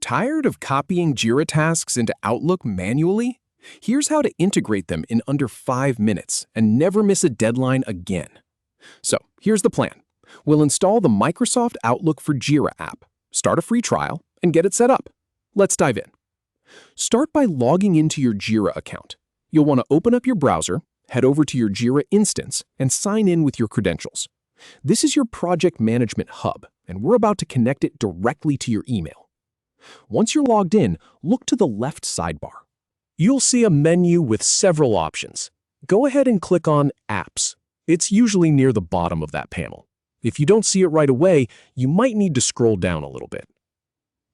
Tired of copying Jira tasks into Outlook manually? Here's how to integrate them in under 5 minutes and never miss a deadline again. So, here's the plan. We'll install the Microsoft Outlook for Jira app, start a free trial, and get it set up. Let's dive in. Start by logging into your Jira account. You'll want to open up your browser, head over to your Jira instance, and sign in with your credentials. This is your project management hub, and we're about to connect it directly to your email. Once you're logged in, look to the left sidebar. You'll see a menu with several options. Go ahead and click on Apps. It's usually near the bottom of that panel. If you don't see it right away, you might need to scroll down a little bit.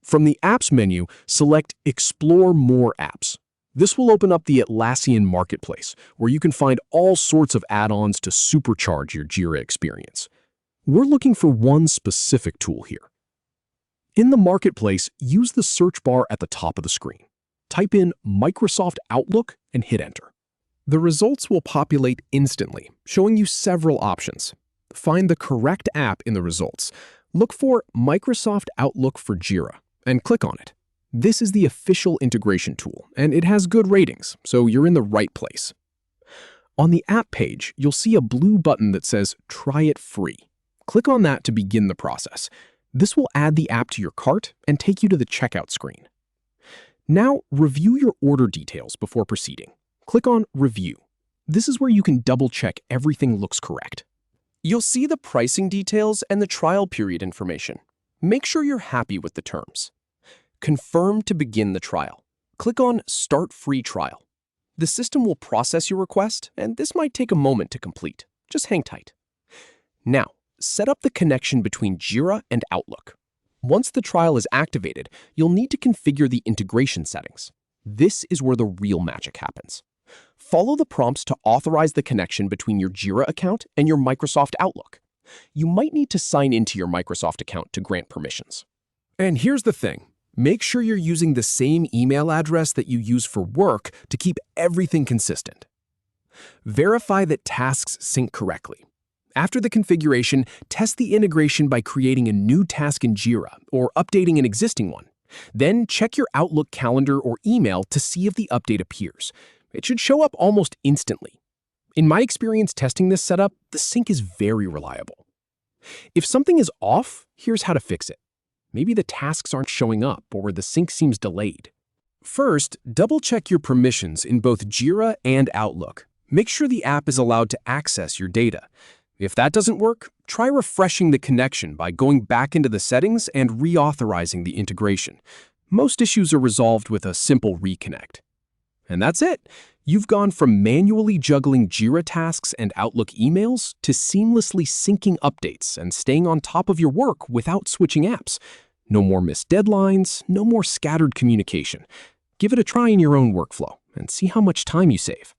From the Apps menu, select Explore More Apps. This will open up the Atlassian Marketplace, where you can find all sorts of add-ons to supercharge your Jira experience. We're looking for one specific tool here. In the Marketplace, use the search bar at the top of the screen. Type in Microsoft Outlook and hit Enter. The results will populate instantly, showing you several options. Find the correct app in the results. Look for Microsoft Outlook for Jira and click on it. This is the official integration tool, and it has good ratings, so you're in the right place. On the app page, you'll see a blue button that says Try it free. Click on that to begin the process. This will add the app to your cart and take you to the checkout screen. Now, review your order details before proceeding. Click on Review. This is where you can double-check everything looks correct. You'll see the pricing details and the trial period information. Make sure you're happy with the terms. Confirm to begin the trial. Click on Start Free Trial. The system will process your request, and this might take a moment to complete. Just hang tight. Now, set up the connection between Jira and Outlook. Once the trial is activated, you'll need to configure the integration settings. This is where the real magic happens. Follow the prompts to authorize the connection between your Jira account and your Microsoft Outlook. You might need to sign into your Microsoft account to grant permissions. And here's the thing. Make sure you're using the same email address that you use for work to keep everything consistent. Verify that tasks sync correctly. After the configuration, test the integration by creating a new task in Jira or updating an existing one. Then check your Outlook calendar or email to see if the update appears. It should show up almost instantly. In my experience testing this setup, the sync is very reliable. If something is off, here's how to fix it. Maybe the tasks aren't showing up or the sync seems delayed. First, double-check your permissions in both Jira and Outlook. Make sure the app is allowed to access your data. If that doesn't work, try refreshing the connection by going back into the settings and reauthorizing the integration. Most issues are resolved with a simple reconnect. And that's it. You've gone from manually juggling Jira tasks and Outlook emails to seamlessly syncing updates and staying on top of your work without switching apps. No more missed deadlines, no more scattered communication. Give it a try in your own workflow and see how much time you save.